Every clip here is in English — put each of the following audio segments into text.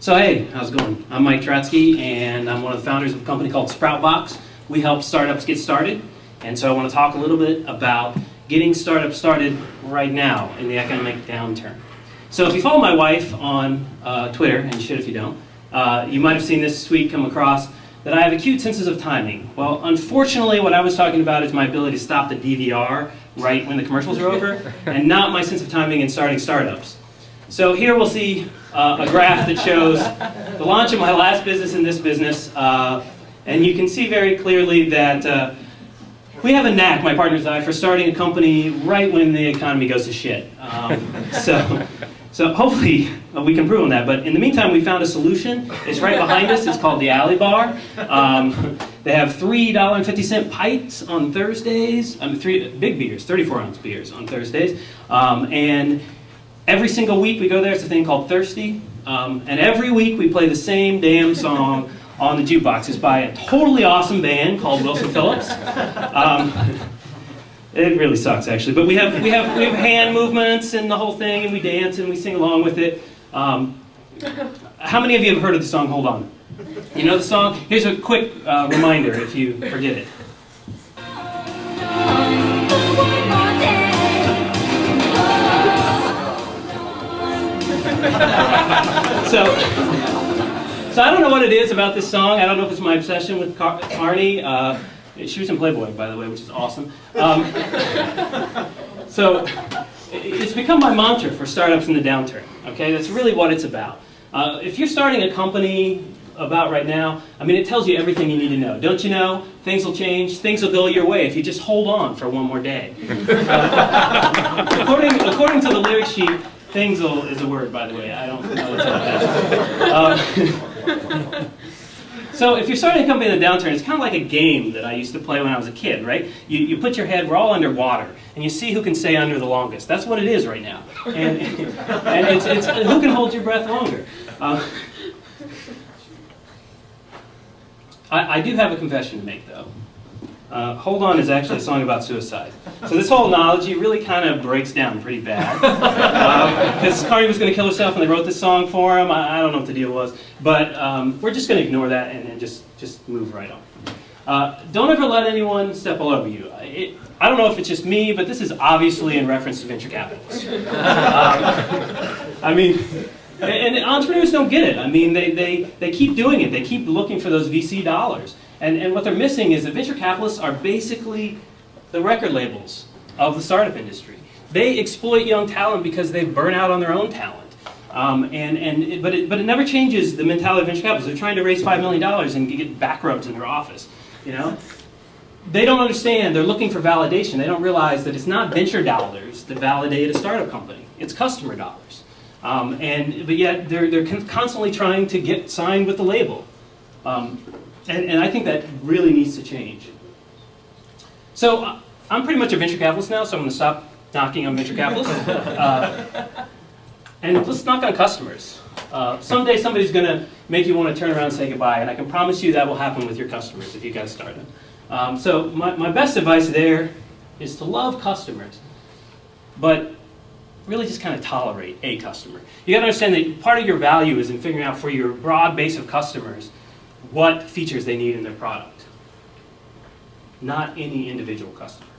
So hey, how's it going? I'm Mike Tratsky, and I'm one of the founders of a company called Sproutbox. We help startups get started, and so I want to talk a little bit about getting startups started right now in the economic downturn. So if you follow my wife on Twitter, and you should if you don't, you might have seen this tweet come across that I have acute senses of timing. Well, unfortunately, what I was talking about is my ability to stop the DVR right when the commercials are over, and not my sense of timing in starting startups. So here we'll see a graph that shows the launch of my last business and this business, and you can see very clearly that we have a knack, my partners and I, for starting a company right when the economy goes to shit. So hopefully we can prove on that. But in the meantime, we found a solution. It's right behind us. It's called the Alley Bar. They have $3.50 pints on Thursdays. Three big beers, 34-ounce beers on Thursdays. And every single week we go there. It's a thing called Thirsty. And every week we play the same damn song on the jukebox. It's by a totally awesome band called Wilson Phillips. It really sucks, actually. But we have hand movements and the whole thing, and we dance and we sing along with it. How many of you have heard of the song Hold On? You know the song? Here's a quick reminder if you forget it. So I don't know what it is about this song. I don't know if it's my obsession with Carney. She was in Playboy, by the way, which is awesome. So it's become my mantra for startups in the downturn. Okay, that's really what it's about. If you're starting a company about right now, I mean, it tells you everything you need to know. Don't you know? Things will change. Things will go your way if you just hold on for one more day. According to the lyric sheet, things will is a word, by the way. I don't know what's that. So if you're starting a company in a downturn, it's kind of like a game that I used to play when I was a kid, right? You put your head, we're all underwater, and you see who can stay under the longest. That's what it is right now. And it's who can hold your breath longer. I do have a confession to make, though. Hold On is actually a song about suicide. So this whole analogy really kind of breaks down pretty bad. Because Carney was going to kill herself and they wrote this song for him. I don't know what the deal was. But we're just going to ignore that and just move right on. Don't ever let anyone step all over you. I don't know if it's just me, but this is obviously in reference to venture capitalists. I mean, and entrepreneurs don't get it. I mean, they keep doing it. They keep looking for those VC dollars. And what they're missing is that venture capitalists are basically the record labels of the startup industry. They exploit young talent because they burn out on their own talent. But it never changes the mentality of venture capitalists. They're trying to raise $5 million and get back rubs in their office. You know, they don't understand. They're looking for validation. They don't realize that it's not venture dollars that validate a startup company. It's customer dollars. But yet they're constantly trying to get signed with the label. And I think that really needs to change. So I'm pretty much a venture capitalist now, so I'm going to stop knocking on venture capitalists. And let's knock on customers. Someday somebody's going to make you want to turn around and say goodbye, and I can promise you that will happen with your customers if you guys start them. So my best advice there is to love customers, but really just kind of tolerate a customer. You got to understand that part of your value is in figuring out for your broad base of customers what features they need in their product, not any individual customer.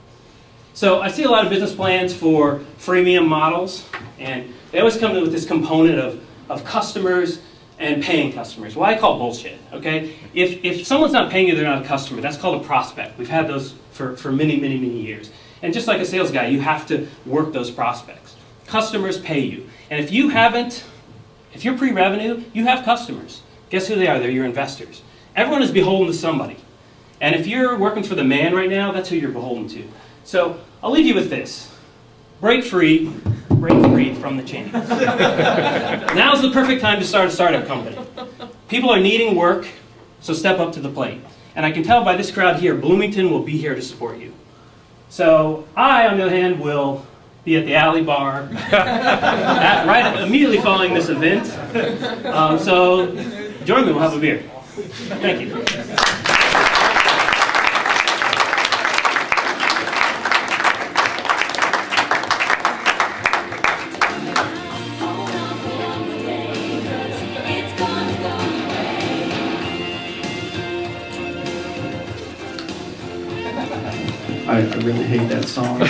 So I see a lot of business plans for freemium models, and they always come with this component of customers and paying customers. Well, I call bullshit, okay? If someone's not paying you, they're not a customer. That's called a prospect. We've had those for many, many, many years. And just like a sales guy, you have to work those prospects. Customers pay you. And if you're pre-revenue, you have customers. Guess who they are? They're your investors. Everyone is beholden to somebody. And if you're working for the man right now, that's who you're beholden to. So I'll leave you with this. Break free from the chains. Now's the perfect time to start a startup company. People are needing work, so step up to the plate. And I can tell by this crowd here, Bloomington will be here to support you. So I, on the other hand, will be at the Alley Bar right immediately following this event. So join me, we'll have a beer. Thank you. It's gonna I really hate that song.